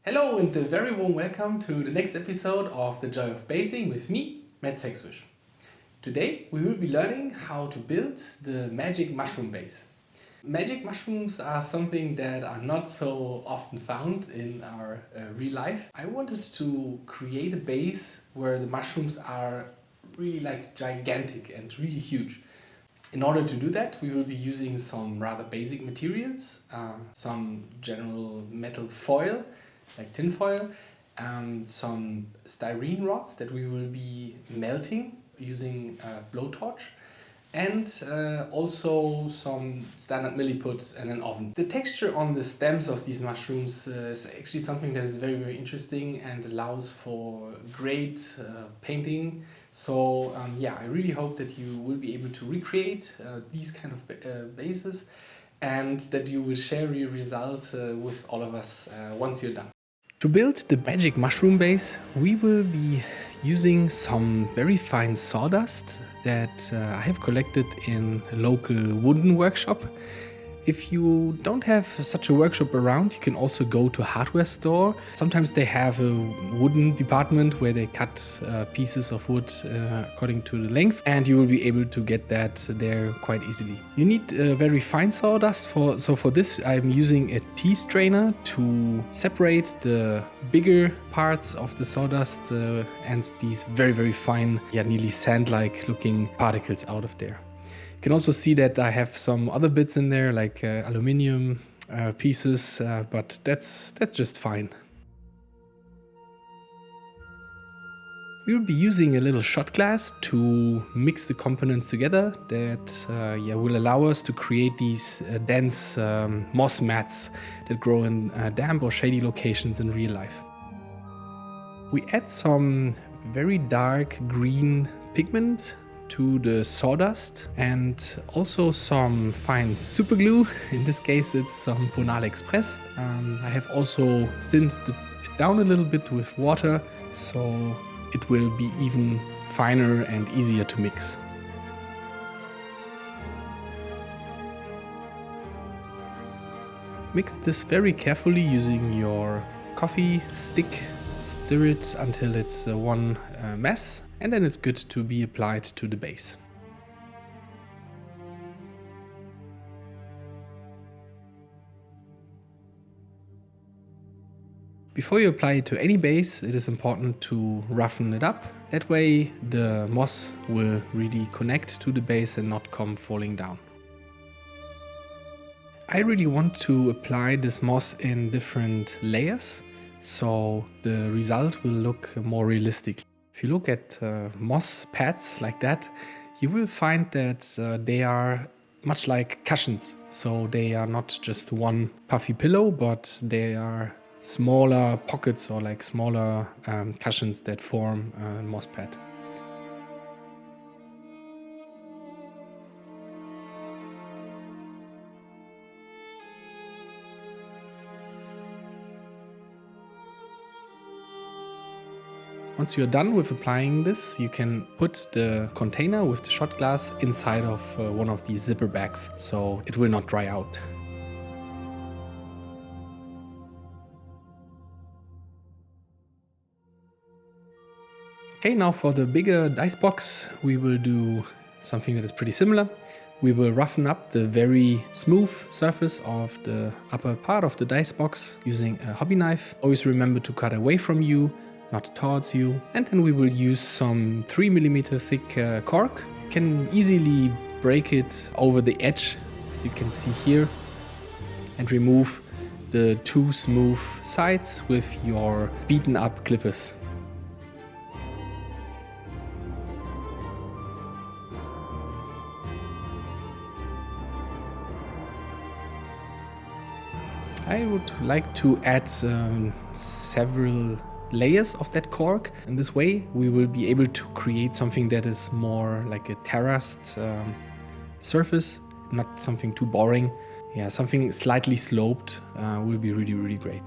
Hello and a very warm welcome to the next episode of The Joy of Basing with me, Matt Sexwish. Today we will be learning how to build the magic mushroom base. Magic mushrooms are something that are not so often found in our real life. I wanted to create a base where the mushrooms are really gigantic and really huge. In order to do that, we will be using some rather basic materials, some general metal foil, like tin foil, and some styrene rods that we will be melting using a blowtorch, and also some standard milliput and an oven. The texture on the stems of these mushrooms is actually something that is very, very interesting and allows for great painting. So I really hope that you will be able to recreate these kind of bases and that you will share your result with all of us once you're done. To build the magic mushroom base, we will be using some very fine sawdust that I have collected in a local wooden workshop. If you don't have such a workshop around, you can also go to a hardware store. Sometimes they have a wooden department where they cut pieces of wood according to the length, and you will be able to get that there quite easily. You need very fine sawdust. For this I'm using a tea strainer to separate the bigger parts of the sawdust and these very, very fine, nearly sand-like looking particles out of there. You can also see that I have some other bits in there, like aluminium pieces, but that's just fine. We will be using a little shot glass to mix the components together that will allow us to create these dense moss mats that grow in damp or shady locations in real life. We add some very dark green pigment to the sawdust and also some fine super glue. In this case it's some Ponal Express. I have also thinned it down a little bit with water so it will be even finer and easier to mix. Mix this very carefully using your coffee stick. Stir it until it's one mass, and then it's good to be applied to the base. Before you apply it to any base, it is important to roughen it up. That way the moss will really connect to the base and not come falling down. I really want to apply this moss in different layers, so the result will look more realistic. If you look at moss pads like that, you will find that they are much like cushions. So they are not just one puffy pillow, but they are smaller pockets or like smaller cushions that form a moss pad. Once you're done with applying this, you can put the container with the shot glass inside of one of these zipper bags, so it will not dry out. Okay, now for the bigger dice box, we will do something that is pretty similar. We will roughen up the very smooth surface of the upper part of the dice box using a hobby knife. Always remember to cut away from you, not towards you. And then we will use some 3mm thick cork. You can easily break it over the edge, as you can see here, and remove the two smooth sides with your beaten up clippers. I would like to add several layers of that cork. In this way we will be able to create something that is more like a terraced surface, not something too boring. Something slightly sloped will be really, really great.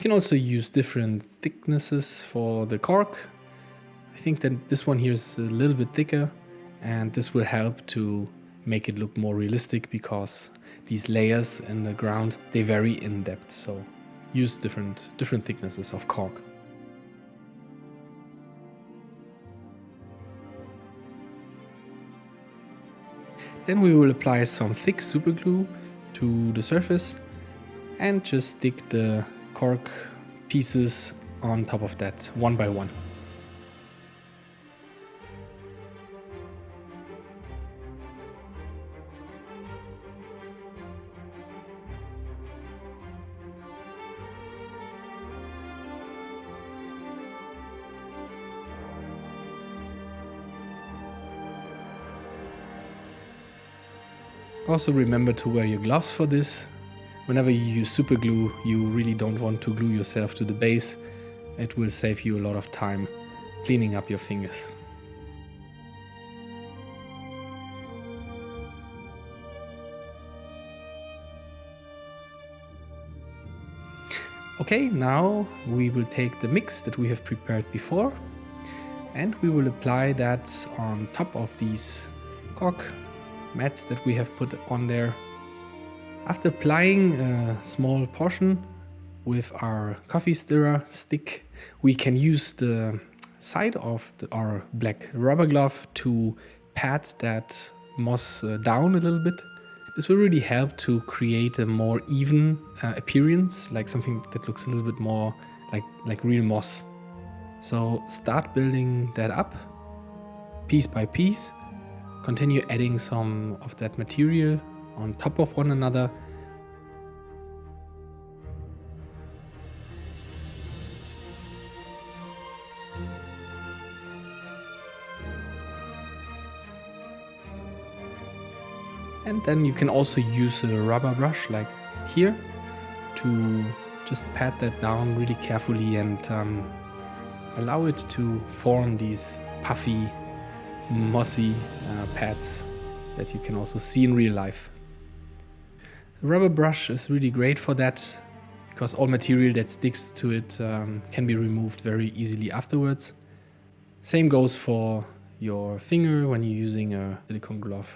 You can also use different thicknesses for the cork. I think that this one here is a little bit thicker, and this will help to make it look more realistic because these layers in the ground, they vary in depth, so use different thicknesses of cork. Then we will apply some thick super glue to the surface and just stick the cork pieces on top of that one by one. Also remember to wear your gloves for this. Whenever you use super glue, you really don't want to glue yourself to the base. It will save you a lot of time cleaning up your fingers. Okay, now we will take the mix that we have prepared before and we will apply that on top of these cork mats that we have put on there. After applying a small portion with our coffee stirrer stick, we can use the side of our black rubber glove to pat that moss down a little bit. This will really help to create a more even appearance, like something that looks a little bit more like real moss. So start building that up piece by piece. Continue adding some of that material on top of one another. And then you can also use a rubber brush like here to just pat that down really carefully and allow it to form these puffy, mossy pads that you can also see in real life. The rubber brush is really great for that because all material that sticks to it can be removed very easily afterwards. Same goes for your finger when you're using a silicone glove.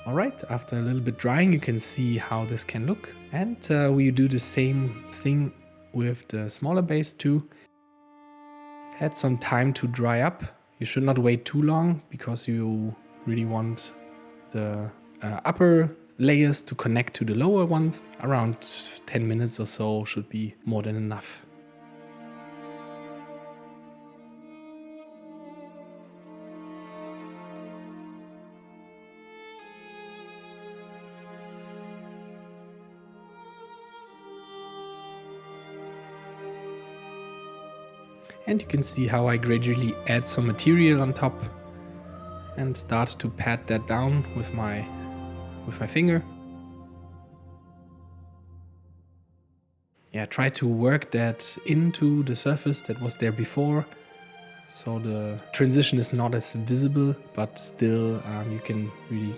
Alright, after a little bit drying you can see how this can look, and we do the same thing with the smaller base too. Add some time to dry up. You should not wait too long because you really want the upper layers to connect to the lower ones. Around 10 minutes or so should be more than enough. And you can see how I gradually add some material on top and start to pat that down with my finger. Yeah, try to work that into the surface that was there before, so the transition is not as visible, but still you can really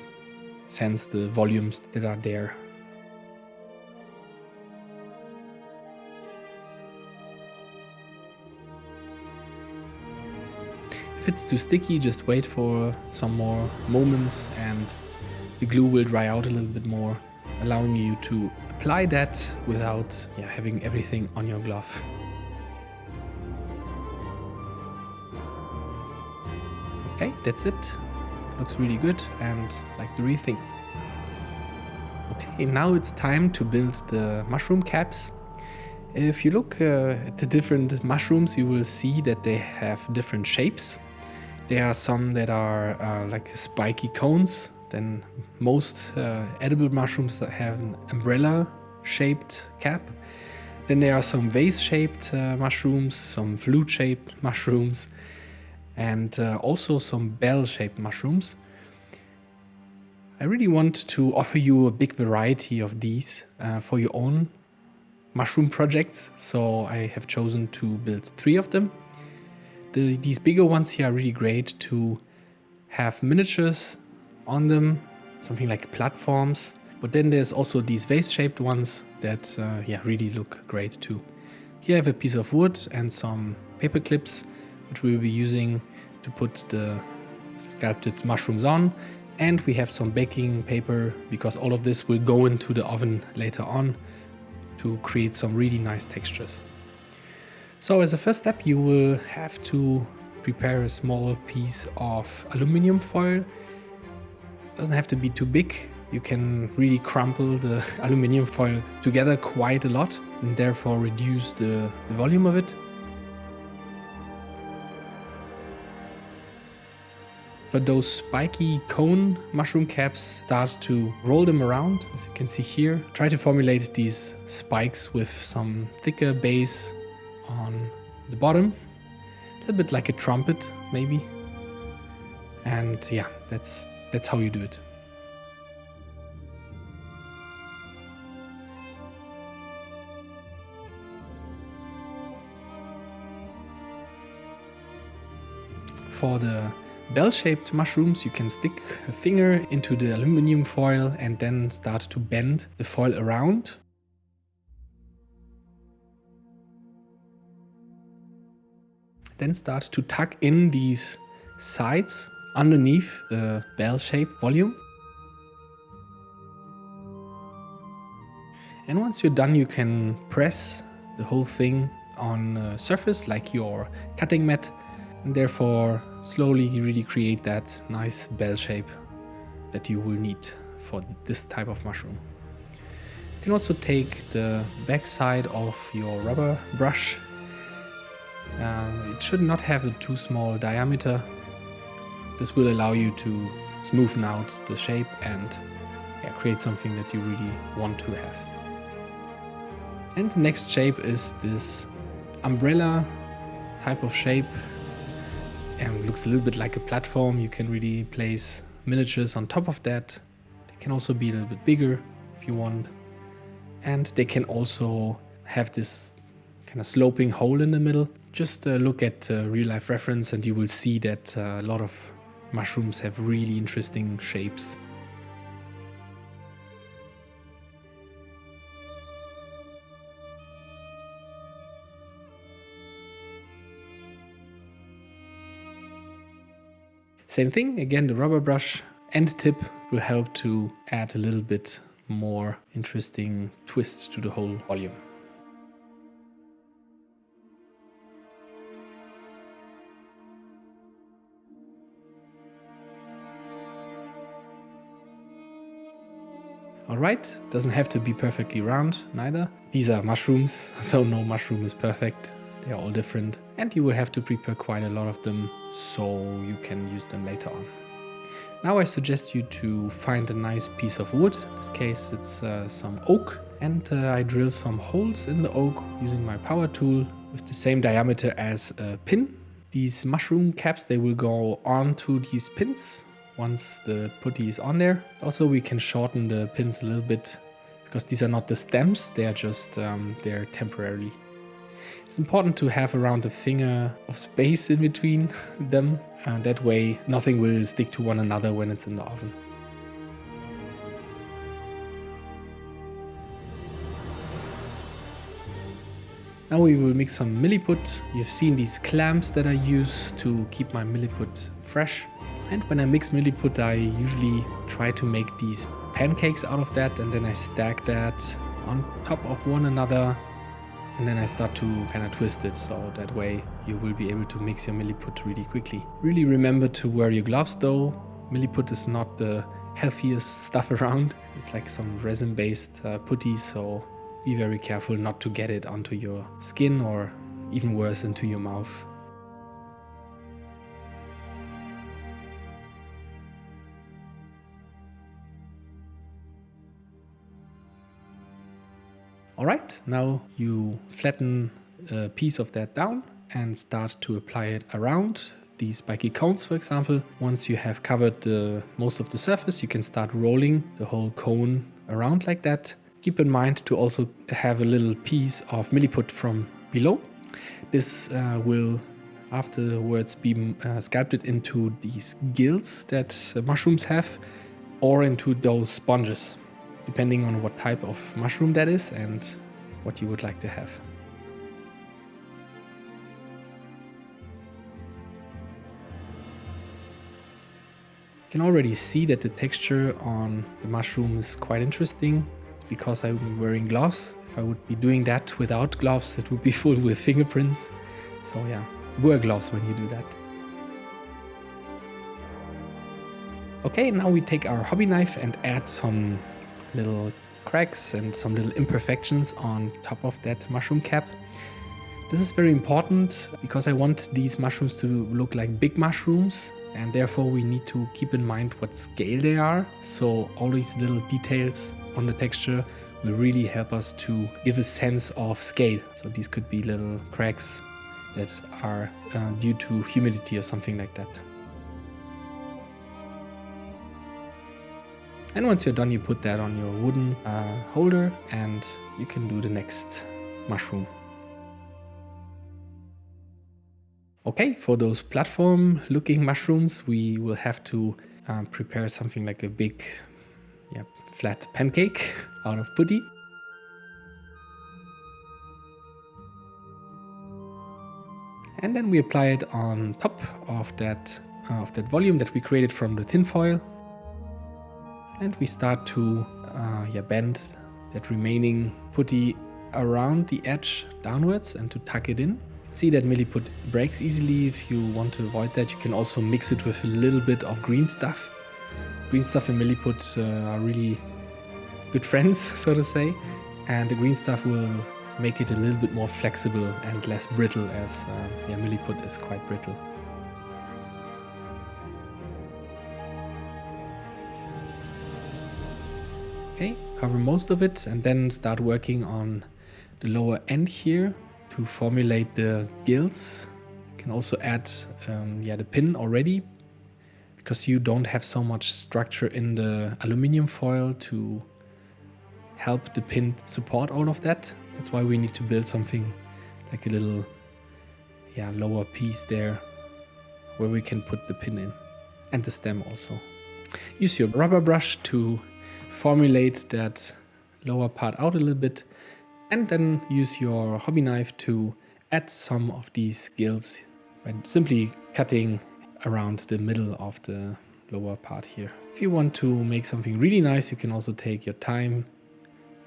sense the volumes that are there. If it's too sticky, just wait for some more moments and the glue will dry out a little bit more, allowing you to apply that without having everything on your glove. Okay, that's it. Looks really good and like the real thing. Okay, now it's time to build the mushroom caps. If you look at the different mushrooms, you will see that they have different shapes. There are some that are like spiky cones. Then most edible mushrooms have an umbrella-shaped cap. Then there are some vase-shaped mushrooms, some flute-shaped mushrooms, and also some bell-shaped mushrooms. I really want to offer you a big variety of these for your own mushroom projects, so I have chosen to build 3 of them. These bigger ones here are really great to have miniatures on them, something like platforms. But then there's also these vase-shaped ones that really look great too. Here I have a piece of wood and some paper clips, which we'll be using to put the sculpted mushrooms on. And we have some baking paper, because all of this will go into the oven later on to create some really nice textures. So as a first step, you will have to prepare a small piece of aluminum foil. It doesn't have to be too big. You can really crumple the aluminum foil together quite a lot and therefore reduce the volume of it. For those spiky cone mushroom caps, start to roll them around, as you can see here. Try to formulate these spikes with some thicker base on the bottom, a little bit like a trumpet maybe. And yeah, that's how you do it. For the bell-shaped mushrooms, you can stick a finger into the aluminum foil and then start to bend the foil around. Then start to tuck in these sides underneath the bell-shaped volume. And once you're done, you can press the whole thing on a surface like your cutting mat, and therefore slowly really create that nice bell shape that you will need for this type of mushroom. You can also take the back side of your rubber brush. It should not have a too small diameter. This will allow you to smoothen out the shape and create something that you really want to have. And the next shape is this umbrella type of shape. And looks a little bit like a platform. You can really place miniatures on top of that. They can also be a little bit bigger if you want. And they can also have this kind of sloping hole in the middle. Just look at real life reference and you will see that a lot of mushrooms have really interesting shapes. Same thing, again, the rubber brush and tip will help to add a little bit more interesting twist to the whole volume. Alright, doesn't have to be perfectly round neither. These are mushrooms, so no mushroom is perfect. They are all different and you will have to prepare quite a lot of them so you can use them later on. Now I suggest you to find a nice piece of wood. In this case it's some oak, and I drill some holes in the oak using my power tool with the same diameter as a pin. These mushroom caps, they will go onto these pins once the putty is on there. Also we can shorten the pins a little bit because these are not the stems, they are just they're temporarily. It's important to have around a finger of space in between them. That way nothing will stick to one another when it's in the oven. Now we will mix some milliput. You've seen these clamps that I use to keep my milliput fresh. And when I mix milliput, I usually try to make these pancakes out of that, and then I stack that on top of one another. And then I start to kind of twist it, so that way you will be able to mix your milliput really quickly. Really remember to wear your gloves though. Milliput is not the healthiest stuff around. It's like some resin-based putty, so be very careful not to get it onto your skin or even worse into your mouth. Alright, now you flatten a piece of that down and start to apply it around these spiky cones, for example. Once you have covered most of the surface, you can start rolling the whole cone around like that. Keep in mind to also have a little piece of milliput from below. This will afterwards be sculpted into these gills that mushrooms have, or into those sponges, depending on what type of mushroom that is and what you would like to have. You can already see that the texture on the mushroom is quite interesting. It's because I'm wearing gloves. If I would be doing that without gloves, it would be full with fingerprints. So yeah, wear gloves when you do that. Okay, now we take our hobby knife and add some little cracks and some little imperfections on top of that mushroom cap. This is very important because I want these mushrooms to look like big mushrooms, and therefore we need to keep in mind what scale they are. So all these little details on the texture will really help us to give a sense of scale. So these could be little cracks that are due to humidity or something like that. And once you're done, you put that on your wooden holder and you can do the next mushroom. Okay, for those platform looking mushrooms, we will have to prepare something like a big flat pancake out of putty. And then we apply it on top of that volume that we created from the tinfoil. And we start to bend that remaining putty around the edge downwards and to tuck it in. See that Milliput breaks easily. If you want to avoid that, you can also mix it with a little bit of green stuff. Green stuff and Milliput are really good friends, so to say, and the green stuff will make it a little bit more flexible and less brittle, as Milliput is quite brittle. Okay, cover most of it and then start working on the lower end here to formulate the gills. You can also add the pin already, because you don't have so much structure in the aluminium foil to help the pin support all of that. That's why we need to build something like a little lower piece there where we can put the pin in, and the stem also. Use your rubber brush to formulate that lower part out a little bit, and then use your hobby knife to add some of these gills by simply cutting around the middle of the lower part here. If you want to make something really nice, you can also take your time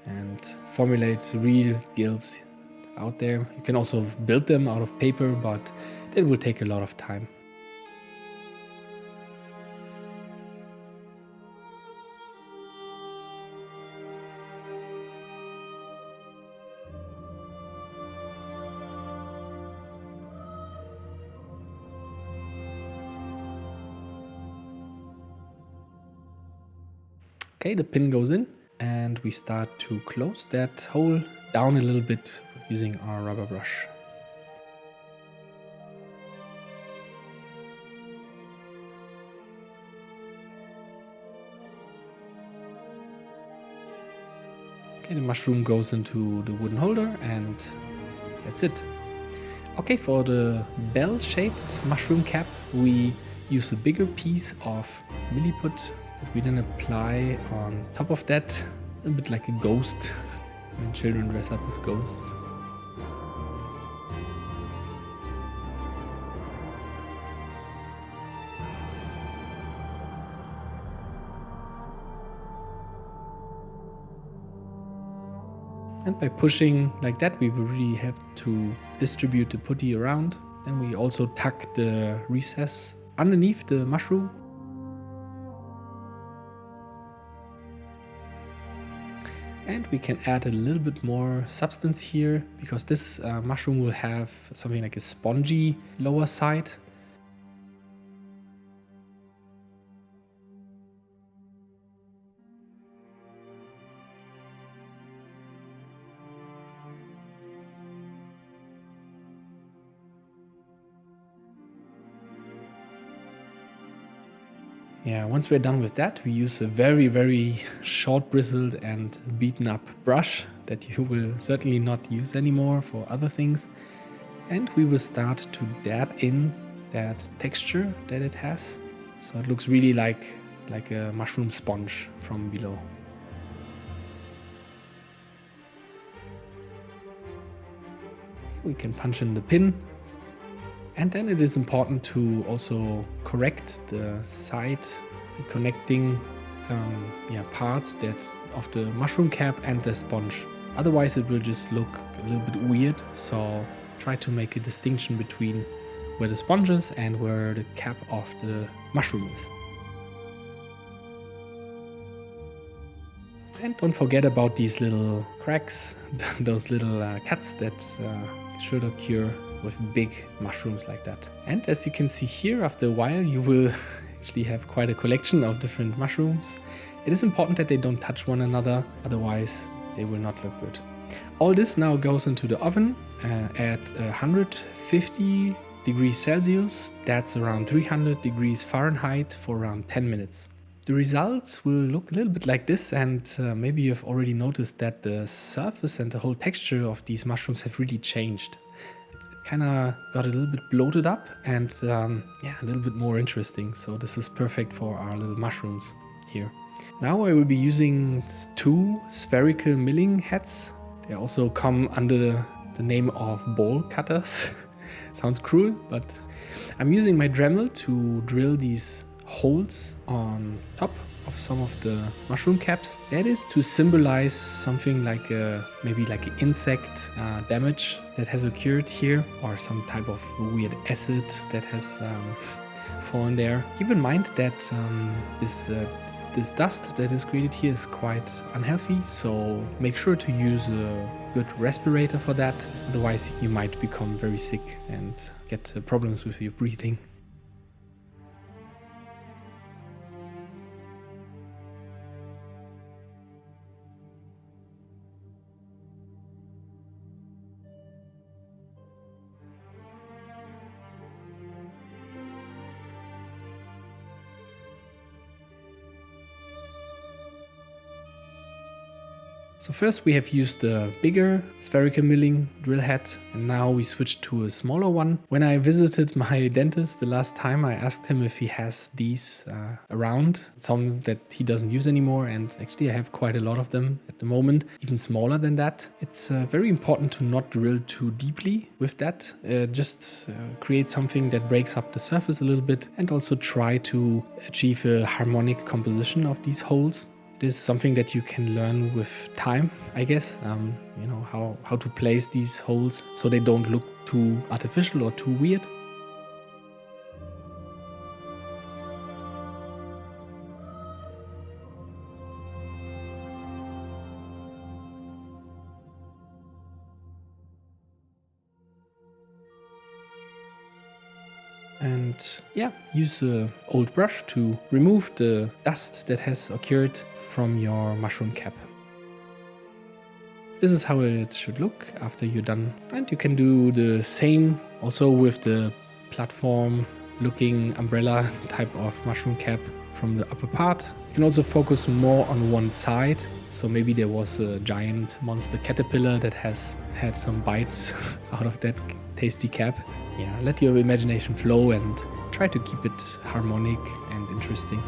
and formulate real gills out there. You can also build them out of paper, but that will take a lot of time. Okay, the pin goes in and we start to close that hole down a little bit using our rubber brush. Okay, the mushroom goes into the wooden holder and that's it. Okay, for the bell-shaped mushroom cap, we use a bigger piece of Milliput that we then apply on top of that, a bit like a ghost when children dress up as ghosts. And by pushing like that, we will really have to distribute the putty around. Then we also tuck the recess underneath the mushroom. And we can add a little bit more substance here, because this mushroom will have something like a spongy lower side. Yeah, once we're done with that, we use a very, very short bristled and beaten up brush that you will certainly not use anymore for other things. And we will start to dab in that texture that it has. So it looks really like a mushroom sponge from below. We can punch in the pin. And then it is important to also correct the side, the connecting parts of the mushroom cap and the sponge. Otherwise it will just look a little bit weird, so try to make a distinction between where the sponge is and where the cap of the mushroom is. And don't forget about these little cracks, those little cuts that should occur with big mushrooms like that. And as you can see here, after a while you will actually have quite a collection of different mushrooms. It is important that they don't touch one another, otherwise they will not look good. All this now goes into the oven at 150 degrees Celsius, that's around 300 degrees Fahrenheit, for around 10 minutes. The results will look a little bit like this, and maybe you've already noticed that the surface and the whole texture of these mushrooms have really changed. It kind of got a little bit bloated up and a little bit more interesting. So this is perfect for our little mushrooms here. Now I will be using 2 spherical milling heads. They also come under the name of ball cutters. Sounds cruel, but I'm using my Dremel to drill these holes on top of some of the mushroom caps. That is to symbolize something like maybe like an insect damage that has occurred here, or some type of weird acid that has fallen there. Keep in mind that this dust that is created here is quite unhealthy, so make sure to use a good respirator for that, otherwise you might become very sick and get problems with your breathing. So first we have used the bigger spherical milling drill head, and now we switched to a smaller one. When I visited my dentist the last time, I asked him if he has these around, some that he doesn't use anymore, and actually I have quite a lot of them at the moment, even smaller than that. It's very important to not drill too deeply with that, just create something that breaks up the surface a little bit, and also try to achieve a harmonic composition of these holes. It is something that you can learn with time, I guess. You know, how to place these holes so they don't look too artificial or too weird. And use an old brush to remove the dust that has occurred from your mushroom cap. This is how it should look after you're done. And you can do the same also with the platform looking umbrella type of mushroom cap from the upper part. You can also focus more on one side. So maybe there was a giant monster caterpillar that has had some bites out of that tasty cap. Yeah, let your imagination flow and try to keep it harmonic and interesting.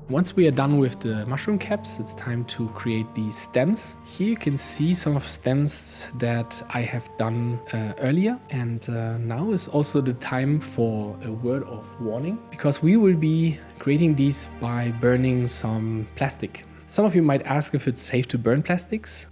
Once we are done with the mushroom caps, it's time to create these stems. Here you can see some of stems that I have done earlier, and now is also the time for a word of warning, because we will be creating these by burning some plastic. Some of you might ask if it's safe to burn plastics.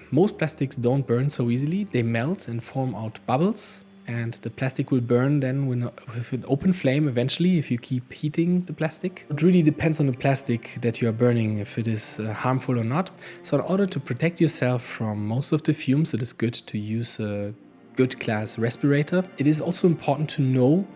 Most plastics don't burn so easily. They melt and form out bubbles, and the plastic will burn then with an open flame eventually if you keep heating the plastic. It really depends on the plastic that you are burning, if it is harmful or not. So in order to protect yourself from most of the fumes, it is good to use a good class respirator. It is also important to know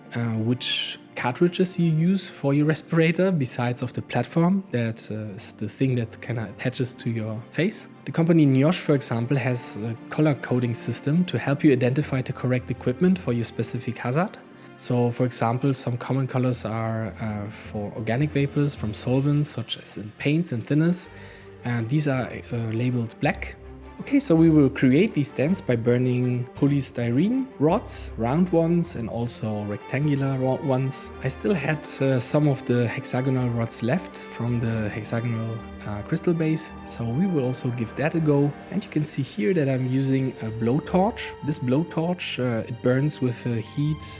which cartridges you use for your respirator, besides of the platform that is the thing that kind of attaches to your face. The company Njosh, for example, has a color coding system to help you identify the correct equipment for your specific hazard. So for example, some common colors are for organic vapors from solvents such as in paints and thinners, and these are labeled black. Okay, so we will create these stems by burning polystyrene rods, round ones and also rectangular ones. I still had some of the hexagonal rods left from the hexagonal crystal base, so we will also give that a go. And you can see here that I'm using a blowtorch. This blowtorch, it burns with heat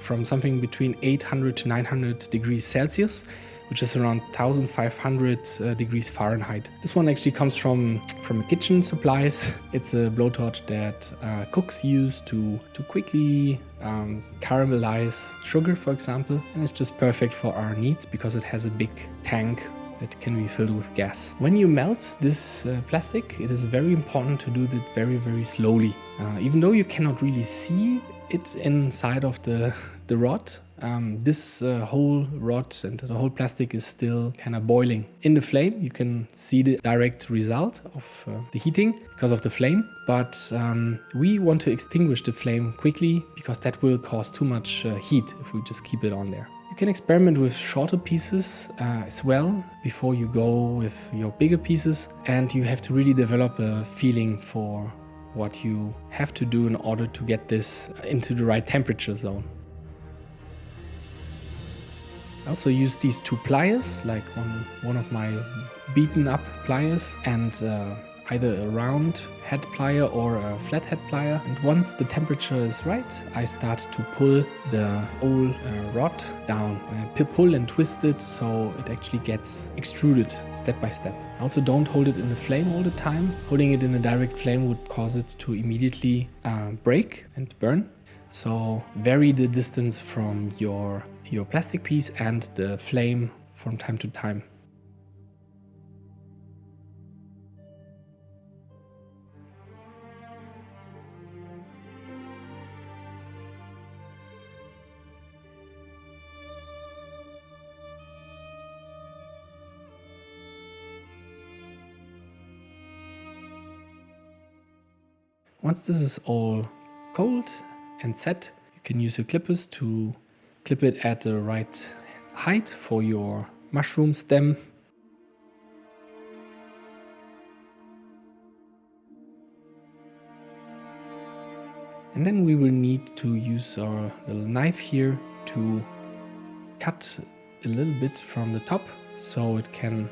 from something between 800 to 900 degrees Celsius, which is around 1500 degrees Fahrenheit. This one actually comes from kitchen supplies. It's a blowtorch that cooks use to quickly caramelize sugar, for example. And it's just perfect for our needs because it has a big tank that can be filled with gas. When you melt this plastic, it is very important to do that very, very slowly. Even though you cannot really see it inside of the rod, this whole rod and the whole plastic is still kind of boiling. In the flame, you can see the direct result of the heating because of the flame, but we want to extinguish the flame quickly because that will cause too much heat if we just keep it on there. You can experiment with shorter pieces as well before you go with your bigger pieces, and you have to really develop a feeling for what you have to do in order to get this into the right temperature zone. I also use these two pliers, like one of my beaten up pliers, and either a round head plier or a flat head plier. And once the temperature is right, I start to pull the whole rod down. I pull and twist it so it actually gets extruded step by step. I also don't hold it in the flame all the time. Holding it in a direct flame would cause it to immediately break and burn. So vary the distance from your plastic piece and the flame from time to time. Once this is all cold and set, you can use your clippers to clip it at the right height for your mushroom stem. And then we will need to use our little knife here to cut a little bit from the top so it can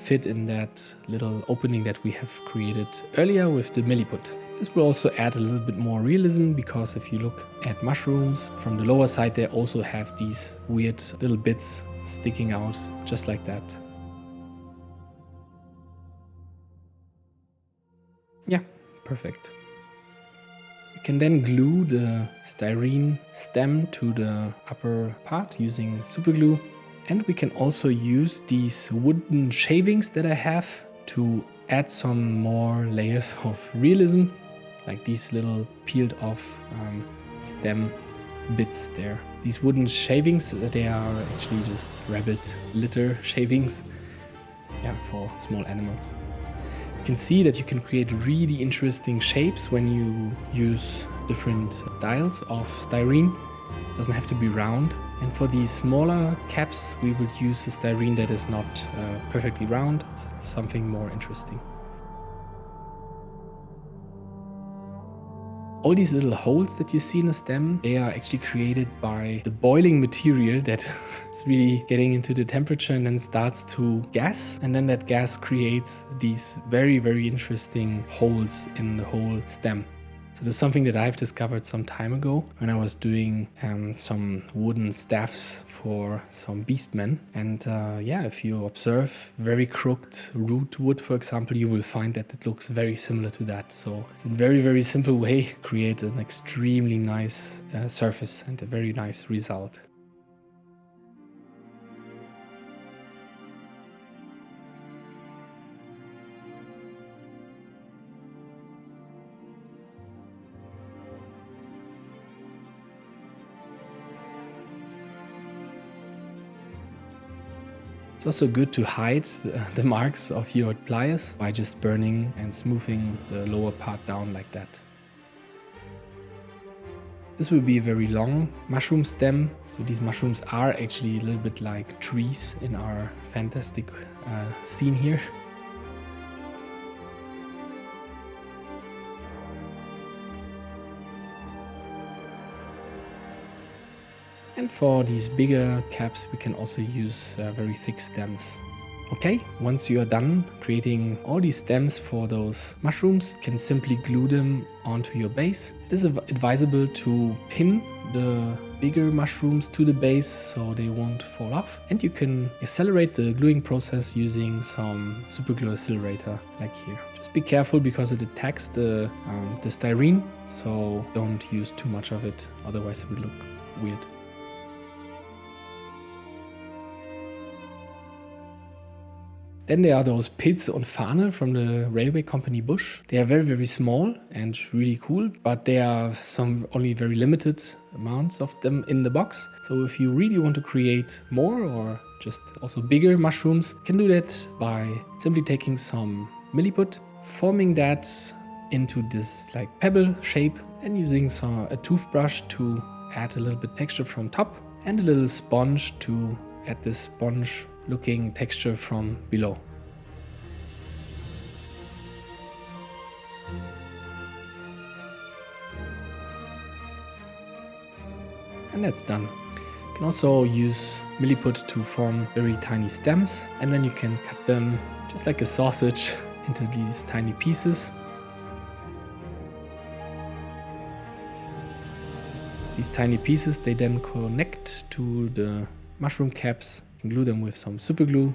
fit in that little opening that we have created earlier with the milliput. This will also add a little bit more realism, because if you look at mushrooms from the lower side, they also have these weird little bits sticking out just like that. Yeah, perfect. You can then glue the styrene stem to the upper part using super glue. And we can also use these wooden shavings that I have to add some more layers of realism, like these little peeled off stem bits there. These wooden shavings, they are actually just rabbit litter shavings, yeah, for small animals. You can see that you can create really interesting shapes when you use different dials of styrene. It doesn't have to be round. And for these smaller caps, we would use a styrene that is not perfectly round. It's something more interesting. All these little holes that you see in the stem, they are actually created by the boiling material that is really getting into the temperature and then starts to gas. And then that gas creates these very, very interesting holes in the whole stem. So this is something that I've discovered some time ago when I was doing some wooden staffs for some beastmen. And yeah, if you observe very crooked root wood, for example, you will find that it looks very similar to that. So it's a very, very simple way to create an extremely nice surface and a very nice result. It's also good to hide the marks of your pliers by just burning and smoothing the lower part down like that. This will be a very long mushroom stem. So these mushrooms are actually a little bit like trees in our fantastic scene here. And for these bigger caps, we can also use very thick stems. Okay, once you are done creating all these stems for those mushrooms, you can simply glue them onto your base. It is advisable to pin the bigger mushrooms to the base so they won't fall off. And you can accelerate the gluing process using some super glue accelerator like here. Just be careful because it attacks the styrene, so don't use too much of it, otherwise it will look weird. Then there are those Pilze und Fahne from the railway company Busch. They are very, very small and really cool, but there are some only very limited amounts of them in the box. So if you really want to create more or just also bigger mushrooms, you can do that by simply taking some milliput, forming that into this like pebble shape and using a toothbrush to add a little bit texture from top and a little sponge to add this sponge looking texture from below. And that's done. You can also use milliput to form very tiny stems, and then you can cut them just like a sausage into these tiny pieces. These tiny pieces, they then connect to the mushroom caps. Glue them with some super glue.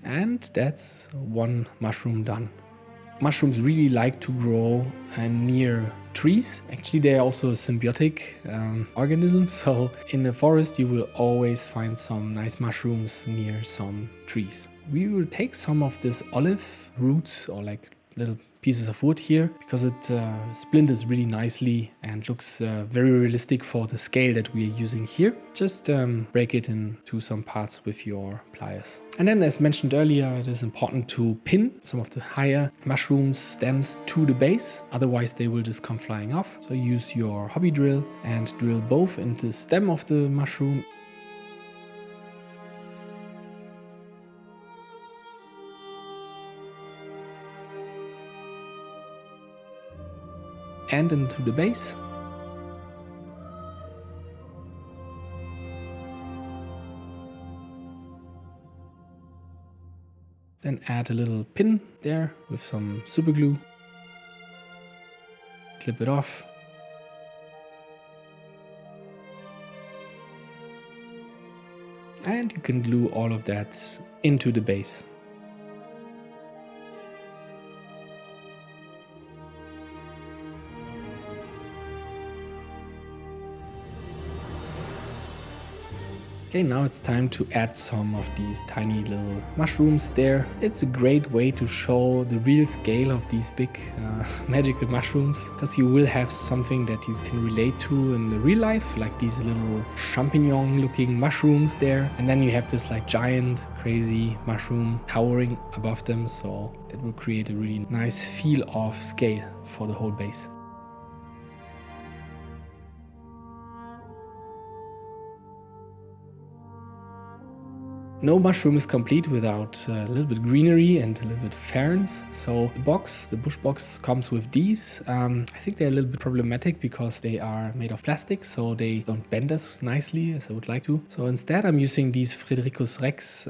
And that's one mushroom done. Mushrooms really like to grow near trees. Actually, they are also a symbiotic organism. So in the forest, you will always find some nice mushrooms near some trees. We will take some of this olive roots or like little pieces of wood here because it splinters really nicely and looks very realistic for the scale that we are using here. Just break it into some parts with your pliers. And then, as mentioned earlier, it is important to pin some of the higher mushroom stems to the base, otherwise they will just come flying off. So use your hobby drill and drill both into the stem of the mushroom and into the base. Then add a little pin there with some super glue. Clip it off. And you can glue all of that into the base. Okay, now it's time to add some of these tiny little mushrooms there. It's a great way to show the real scale of these big magical mushrooms, because you will have something that you can relate to in the real life, like these little champignon looking mushrooms there. And then you have this like giant crazy mushroom towering above them, so that will create a really nice feel of scale for the whole base. No mushroom is complete without a little bit greenery and a little bit ferns. So the Busch box comes with these. I think they're a little bit problematic because they are made of plastic, so they don't bend as nicely as I would like to. So instead I'm using these Frederikus Rex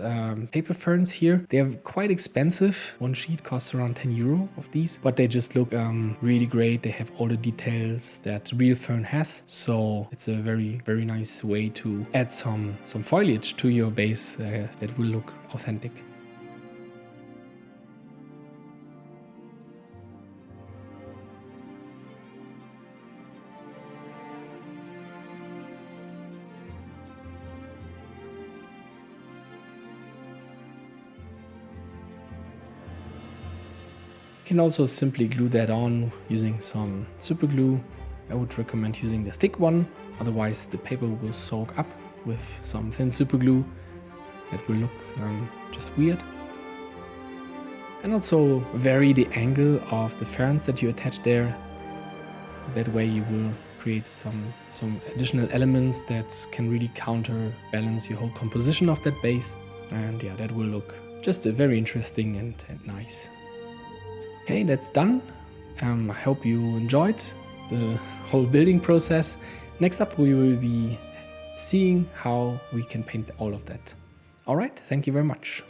paper ferns here. They are quite expensive. One sheet costs around 10 euro of these, but they just look really great. They have all the details that real fern has. So it's a very, very nice way to add some foliage to your base that will look authentic. You can also simply glue that on using some super glue. I would recommend using the thick one, otherwise the paper will soak up with some thin super glue. That will look just weird. and also vary the angle of the ferns that you attach there. That way you will create some additional elements that can really counterbalance your whole composition of that base. And yeah, that will look just very interesting and nice. Okay, that's done. I hope you enjoyed the whole building process. Next up, we will be seeing how we can paint all of that. All right, thank you very much.